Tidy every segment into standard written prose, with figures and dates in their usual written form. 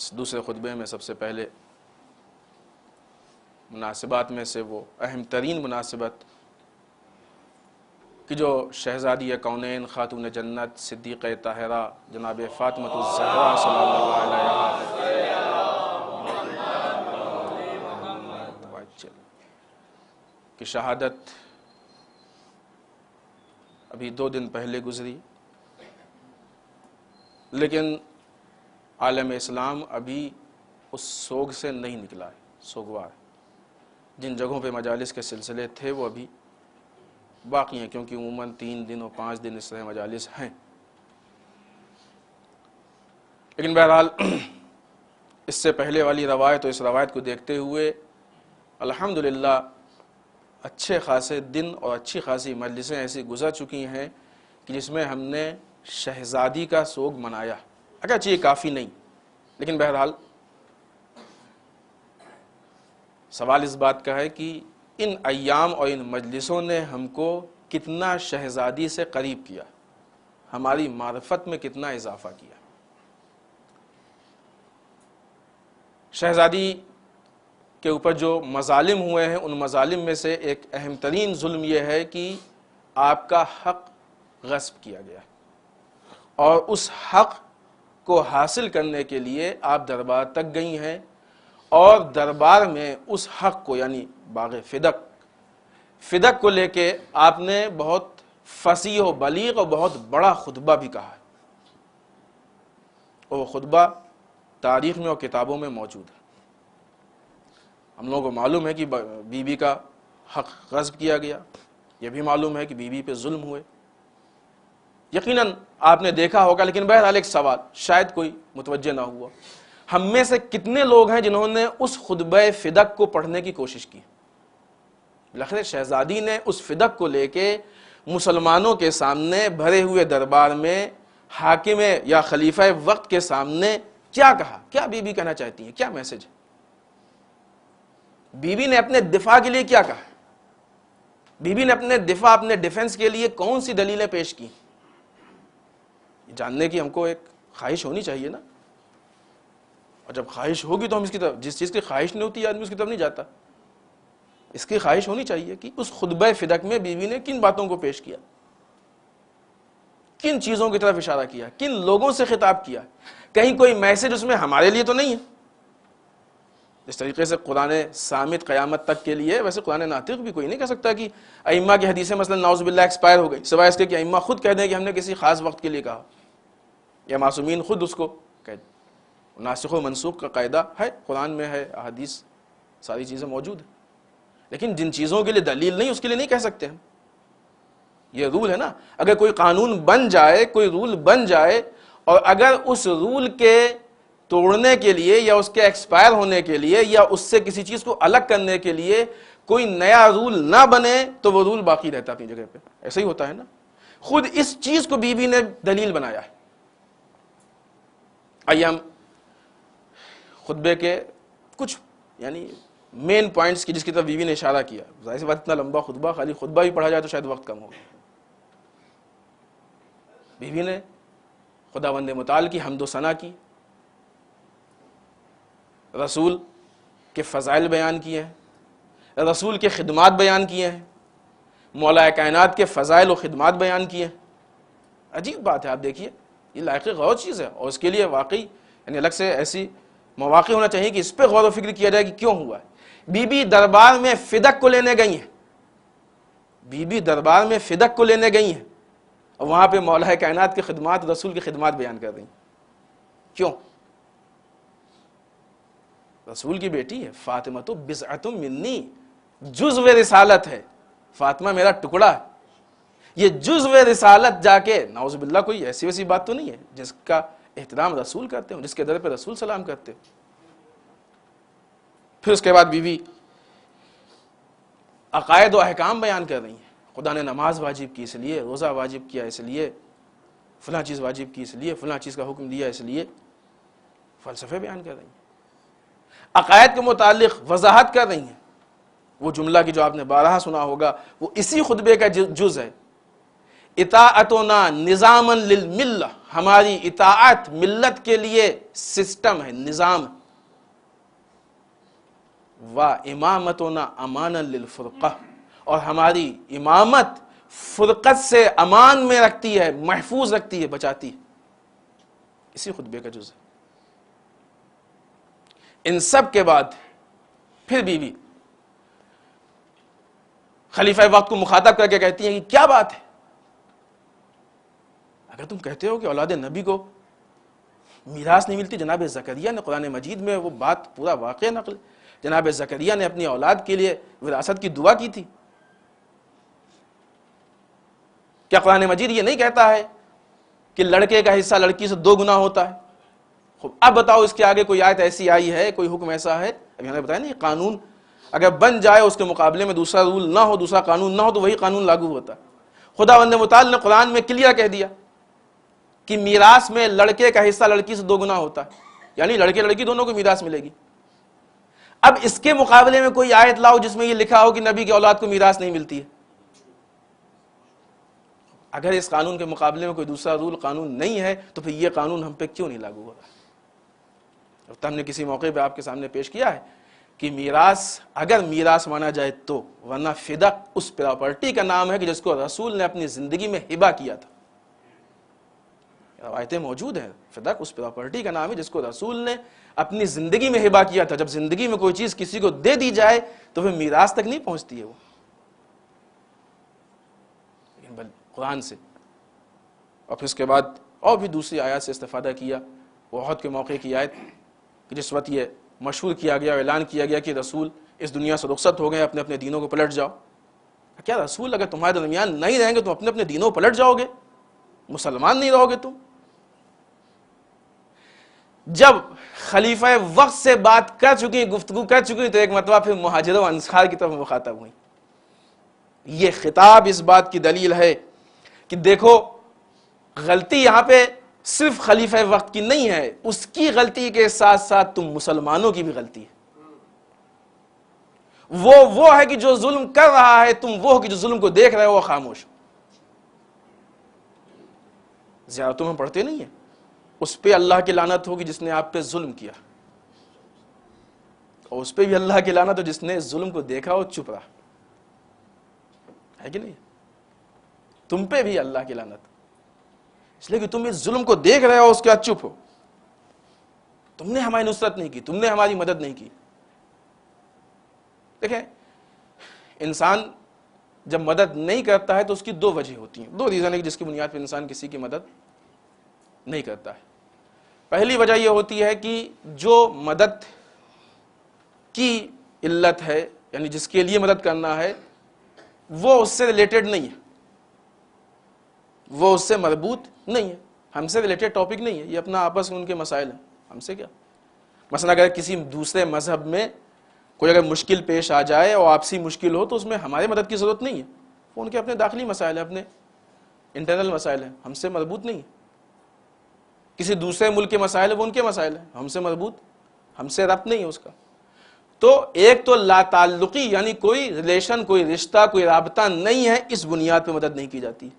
اس دوسرے خطبے میں سب سے پہلے مناسبات میں سے وہ اہم ترین مناسبت کہ جو شہزادی کونین خاتون جنت صدیقہ طاہرہ جناب فاطمۃ الزہرا صلی اللہ علیہ کی شہادت ابھی 2 دن پہلے گزری، لیکن عالم اسلام ابھی اس سوگ سے نہیں نکلا ہے، سوگوار جن جگہوں پہ مجالس کے سلسلے تھے وہ ابھی باقی ہیں، کیونکہ عموماً 3 دن اور 5 دن اس طرح مجالس ہیں۔ لیکن بہرحال اس سے پہلے والی روایت، اس روایت کو دیکھتے ہوئے الحمدللہ اچھے خاصے دن اور اچھی خاصی مجلسیں ایسی گزر چکی ہیں کہ جس میں ہم نے شہزادی کا سوگ منایا، اگرچہ یہ کافی نہیں، لیکن بہرحال سوال اس بات کا ہے کہ ان ایام اور ان مجلسوں نے ہم کو کتنا شہزادی سے قریب کیا، ہماری معرفت میں کتنا اضافہ کیا۔ شہزادی کے اوپر جو مظالم ہوئے ہیں، ان مظالم میں سے ایک اہم ترین ظلم یہ ہے کہ آپ کا حق غصب کیا گیا، اور اس حق کو حاصل کرنے کے لیے آپ دربار تک گئی ہیں، اور دربار میں اس حق کو یعنی باغ فدق کو لے کے آپ نے بہت فصیح و بلیغ اور بہت بڑا خطبہ بھی کہا ہے، اور وہ خطبہ تاریخ میں اور کتابوں میں موجود ہے۔ ہم لوگوں کو معلوم ہے کہ بی بی کا حق غصب کیا گیا، یہ بھی معلوم ہے کہ بی بی پہ ظلم ہوئے، یقیناً آپ نے دیکھا ہوگا، لیکن بہرحال ایک سوال شاید کوئی متوجہ نہ ہوا، ہم میں سے کتنے لوگ ہیں جنہوں نے اس خطبہ فدق کو پڑھنے کی کوشش کی؟ بالآخر شہزادی نے اس فدق کو لے کے مسلمانوں کے سامنے بھرے ہوئے دربار میں حاکم یا خلیفہ وقت کے سامنے کیا کہا، کیا بی بی کہنا چاہتی ہیں، کیا میسج ہے؟ بی بی نے اپنے دفاع کے لیے کیا کہا؟ بی بی نے اپنے دفاع، اپنے ڈیفنس کے لیے کون سی دلیلیں پیش کی؟ جاننے کی ہم کو ایک خواہش ہونی چاہیے نا، اور جب خواہش ہوگی تو ہم اس کی طرف، جس چیز کی خواہش نہیں ہوتی آدمی اس کی طرف نہیں جاتا، اس کی خواہش ہونی چاہیے کہ اس خطبہ فدق میں بی بی نے کن باتوں کو پیش کیا، کن چیزوں کی طرف اشارہ کیا، کن لوگوں سے خطاب کیا، کہیں کوئی میسج اس میں ہمارے لیے تو نہیں ہے؟ اس طریقے سے قرآن صامت قیامت تک کے لیے، ویسے قرآن ناطق بھی کوئی نہیں کہہ سکتا کہ ائمہ کی حدیثیں مثلا نعوذ باللہ ایکسپائر ہو گئی، سوائے اس کے کہ ائمہ خود کہہ دیں کہ ہم نے کسی خاص وقت کے لیے کہا، یا معصومین خود اس کو کہہ دیں۔ ناسخ و منسوخ کا قاعدہ ہے، قرآن میں ہے، احادیث ساری چیزیں موجود ہیں، لیکن جن چیزوں کے لیے دلیل نہیں اس کے لیے نہیں کہہ سکتے ہم، یہ رول ہے نا۔ اگر کوئی قانون بن جائے، کوئی رول بن جائے، اور اگر اس رول کے توڑنے کے لیے یا اس کے ایکسپائر ہونے کے لیے یا اس سے کسی چیز کو الگ کرنے کے لیے کوئی نیا رول نہ بنے تو وہ رول باقی رہتا اپنی جگہ پہ، ایسا ہی ہوتا ہے نا۔ خود اس چیز کو بی بی نے دلیل بنایا ہے۔ آئیے ہم خطبے کے کچھ یعنی مین پوائنٹس کی جس کی طرف بی بی نے اشارہ کیا، ظاہر سی بات اتنا لمبا خطبہ، خالی خطبہ بھی پڑھا جائے تو شاید وقت کم ہوگا۔ بی بی نے خداوند متعال کی حمد و ثنا کی، رسول کے فضائل بیان کیے ہیں، رسول کے خدمات بیان کیے ہیں، مولا کائنات کے فضائل و خدمات بیان کیے ہیں۔ عجیب بات ہے، آپ دیکھیے، یہ لائق غور چیز ہے، اور اس کے لیے واقعی یعنی الگ سے ایسی مواقع ہونا چاہیے کہ اس پہ غور و فکر کیا جائے کہ کیوں ہوا ہے۔ بی بی دربار میں فدق کو لینے گئی ہیں، بی بی دربار میں فدق کو لینے گئی ہیں، اور وہاں پہ مولا کائنات کی خدمات، رسول کی خدمات بیان کر رہی ہیں۔ کیوں؟ رسول کی بیٹی ہے، فاطمہ تو بضعۃ منی، جزو رسالت ہے، فاطمہ میرا ٹکڑا ہے۔ یہ جزو رسالت جا کے نعوذ باللہ کوئی ایسی ویسی بات تو نہیں ہے جس کا احترام رسول کرتے ہوں، جس کے در پہ رسول سلام کرتے ہوں۔ پھر اس کے بعد بی بی عقائد و احکام بیان کر رہی ہیں، خدا نے نماز واجب کی اس لیے، روزہ واجب کیا اس لیے، فلاں چیز واجب کی اس لیے، فلاں چیز کا حکم دیا اس لیے، فلسفے بیان کر رہی ہیں، عقائد کے متعلق وضاحت کر رہی ہیں۔ وہ جملہ کی جو آپ نے بارہا سنا ہوگا وہ اسی خطبے کا جز ہے، اطاعتنا نظاما للملہ ہماری اطاعت ملت کے لیے سسٹم ہے، نظام ہے۔ وَإِمَامَتُنَا أَمَانًا لِلْفُرْقَةِ، اور ہماری امامت فرقت سے امان میں رکھتی ہے، محفوظ رکھتی ہے، بچاتی ہے۔ اسی خطبے کا جز ہے۔ ان سب کے بعد پھر بیوی خلیفہ وقت کو مخاطب کر کے کہتی ہیں کہ کیا بات ہے، اگر تم کہتے ہو کہ اولاد نبی کو میراث نہیں ملتی، جناب زکریا نے قرآن مجید میں وہ بات پورا واقعہ نقل، جناب زکریا نے اپنی اولاد کے لیے وراثت کی دعا کی تھی۔ کیا قرآن مجید یہ نہیں کہتا ہے کہ لڑکے کا حصہ لڑکی سے 2 گنا ہوتا ہے؟ اب بتاؤ اس کے آگے کوئی آیت ایسی آئی ہے، کوئی حکم ایسا ہے؟ ابھی ہم نے بتایا نہیں، قانون اگر بن جائے اس کے مقابلے میں دوسرا رول نہ ہو، دوسرا قانون نہ ہو، تو وہی قانون لاگو ہوتا ہے۔ خداوند متعال نے قرآن میں کلیئر کہہ دیا کہ میراث میں لڑکے کا حصہ لڑکی سے 2 گنا ہوتا ہے، یعنی لڑکے لڑکی دونوں کو میراث ملے گی۔ اب اس کے مقابلے میں کوئی آیت لاؤ جس میں یہ لکھا ہو کہ نبی کی اولاد کو میراث نہیں ملتی ہے۔ اگر اس قانون کے مقابلے میں کوئی دوسرا رول قانون نہیں ہے تو پھر یہ قانون ہم پہ کیوں نہیں لاگو ہو رہا؟ تو ہم نے کسی موقع پہ آپ کے سامنے پیش کیا ہے کہ میراث، اگر میراث مانا جائے تو، ورنہ فدق اس پراپرٹی کا نام ہے کہ جس کو رسول نے اپنی زندگی میں ہبہ کیا تھا۔ روایتیں موجود ہیں، فدق اس پراپرٹی کا نام ہے جس کو رسول نے اپنی زندگی میں ہبہ کیا تھا۔ جب زندگی میں کوئی چیز کسی کو دے دی جائے تو پھر میراث تک نہیں پہنچتی ہے وہ، لیکن قرآن سے۔ اور پھر اس کے بعد اور بھی دوسری آیات سے استفادہ کیا، وہ احد کے موقع کی آیت کہ جس وقت یہ مشہور کیا گیا، اعلان کیا گیا کہ رسول اس دنیا سے رخصت ہو گئے، اپنے اپنے دینوں کو پلٹ جاؤ۔ کیا رسول اگر تمہارے درمیان نہیں رہیں گے تم اپنے اپنے دینوں پلٹ جاؤ گے، مسلمان نہیں رہو گے تم؟ جب خلیفہ وقت سے بات کر چکی، گفتگو کر چکی، تو ایک مرتبہ پھر مہاجروں انصار کی طرف مخاطب ہوئی۔ یہ خطاب اس بات کی دلیل ہے کہ دیکھو، غلطی یہاں پہ صرف خلیفہ وقت کی نہیں ہے، اس کی غلطی کے ساتھ ساتھ تم مسلمانوں کی بھی غلطی ہے۔ وہ ہے کہ جو ظلم کر رہا ہے، تم وہ کہ جو ظلم کو دیکھ رہے ہو وہ خاموش۔ زیارتوں میں پڑھتے نہیں ہیں، اس پہ اللہ کی لعنت ہوگی جس نے آپ پہ ظلم کیا، اور اس پہ بھی اللہ کی لعنت ہو جس نے ظلم کو دیکھا اور چپ رہا، ہے کہ نہیں؟ تم پہ بھی اللہ کی لعنت، اس لیے کہ تم اس ظلم کو دیکھ رہے ہو، اس کے بعد چپ ہو۔ تم نے ہماری نصرت نہیں کی، تم نے ہماری مدد نہیں کی۔ دیکھیں، انسان جب مدد نہیں کرتا ہے تو اس کی 2 وجہ ہوتی ہیں، 2 ریزن ہے جس کی بنیاد پہ انسان کسی کی مدد نہیں کرتا ہے۔ پہلی وجہ یہ ہوتی ہے کہ جو مدد کی علت ہے، یعنی جس کے لیے مدد کرنا ہے، وہ اس سے ریلیٹڈ نہیں ہے، وہ اس سے مربوط نہیں ہے، ہم سے ریلیٹڈ ٹاپک نہیں ہے، یہ اپنا آپس میں ان کے مسائل ہیں، ہم سے کیا۔ مثلا اگر کسی دوسرے مذہب میں کوئی اگر مشکل پیش آ جائے اور آپسی مشکل ہو تو اس میں ہمارے مدد کی ضرورت نہیں ہے، وہ ان کے اپنے داخلی مسائل ہیں، اپنے انٹرنل مسائل ہیں، ہم سے مربوط نہیں ہے۔ کسی دوسرے ملک کے مسائل ہیں، وہ ان کے مسائل ہیں، ہم سے مربوط، ہم سے ربط نہیں ہے اس کا۔ تو ایک تو لا تعلقی، یعنی کوئی ریلیشن، کوئی رشتہ، کوئی رابطہ نہیں ہے، اس بنیاد پہ مدد نہیں کی جاتی۔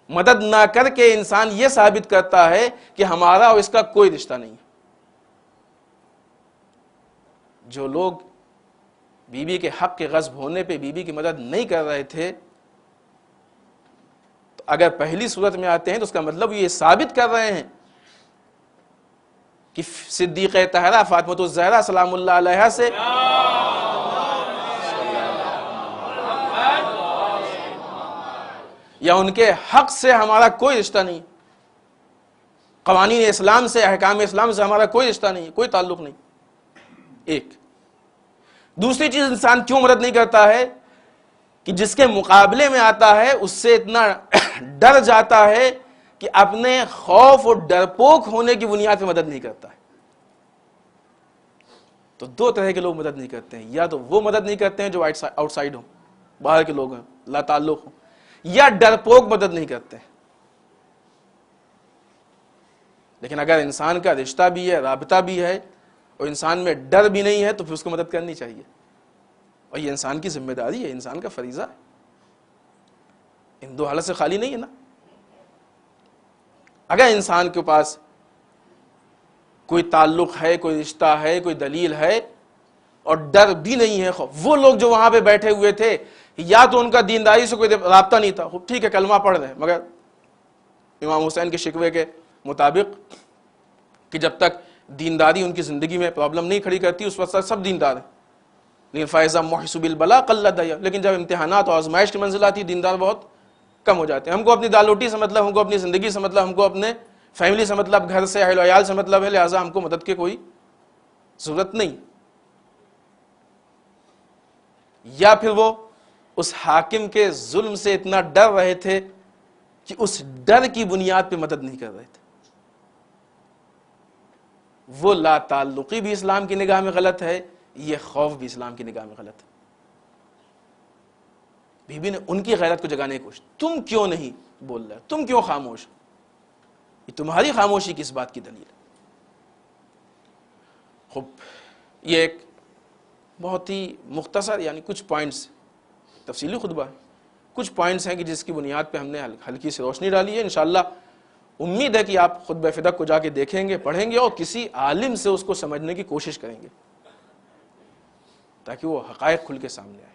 مدد نہ کر کے انسان یہ ثابت کرتا ہے کہ ہمارا اور اس کا کوئی رشتہ نہیں ہے۔ جو لوگ بیوی کے حق کے غصب ہونے پہ بیوی کی مدد نہیں کر رہے تھے، تو اگر پہلی صورت میں آتے ہیں تو اس کا مطلب یہ ثابت کر رہے ہیں کہ صدیقہ طاہرہ فاطمہ الزہرا سلام اللہ علیہا سے یا ان کے حق سے ہمارا کوئی رشتہ نہیں، قوانین اسلام سے، احکام اسلام سے ہمارا کوئی رشتہ نہیں، کوئی تعلق نہیں۔ ایک دوسری چیز، انسان کیوں مدد نہیں کرتا ہے کہ جس کے مقابلے میں آتا ہے اس سے اتنا ڈر جاتا ہے کہ اپنے خوف اور ڈرپوک ہونے کی بنیاد پہ مدد نہیں کرتا ہے۔ تو 2 طرح کے لوگ مدد نہیں کرتے ہیں، یا تو وہ مدد نہیں کرتے ہیں جو آؤٹ سائڈ ہوں، باہر کے لوگ ہیں، لا تعلق ہوں، یا ڈرپوک مدد نہیں کرتے ہیں۔ لیکن اگر انسان کا رشتہ بھی ہے، رابطہ بھی ہے، اور انسان میں ڈر بھی نہیں ہے تو پھر اس کو مدد کرنی چاہیے، اور یہ انسان کی ذمہ داری ہے، انسان کا فریضہ ہے، ان 2 حالت سے خالی نہیں ہے نا۔ اگر انسان کے پاس کوئی تعلق ہے، کوئی رشتہ ہے، کوئی دلیل ہے اور ڈر بھی نہیں ہے، وہ لوگ جو وہاں پہ بیٹھے ہوئے تھے یا تو ان کا دینداری سے کوئی رابطہ نہیں تھا، ٹھیک ہے کلمہ پڑھ رہے ہیں، مگر امام حسین کے شکوے کے مطابق کہ جب تک دینداری ان کی زندگی میں پرابلم نہیں کھڑی کرتی اس وقت سب دیندار ہیں، لیکن فائزہ محسوب البلا قلت دیا، لیکن جب امتحانات اور آزمائش کی منزل آتی ہے دیندار بہت کم ہو جاتے ہیں۔ ہم کو اپنی دال روٹی سے مطلب، ہم کو اپنی زندگی سے مطلب، ہم کو اپنے فیملی سے مطلب، گھر سے اہل و عیال سے مطلب ہے، لہٰذا ہم کو مدد کی کوئی ضرورت نہیں۔ یا پھر وہ اس حاکم کے ظلم سے اتنا ڈر رہے تھے کہ اس ڈر کی بنیاد پہ مدد نہیں کر رہے تھے۔ وہ لا تعلقی بھی اسلام کی نگاہ میں غلط ہے، یہ خوف بھی اسلام کی نگاہ میں غلط ہے۔ بی بی نے ان کی غیرت کو جگانے کی کوشش، تم کیوں نہیں بول رہے، تم کیوں خاموش، یہ تمہاری خاموشی کس بات کی دلیل ہے؟ خوب، یہ ایک بہت ہی مختصر یعنی کچھ پوائنٹس، تفصیلی خطبہ ہے، کچھ پوائنٹس ہیں کہ جس کی بنیاد پہ ہم نے ہلکی سی روشنی ڈالی ہے۔ انشاءاللہ امید ہے کہ آپ خطبہ فدق کو جا کے دیکھیں گے، پڑھیں گے اور کسی عالم سے اس کو سمجھنے کی کوشش کریں گے تاکہ وہ حقائق کھل کے سامنے آئے۔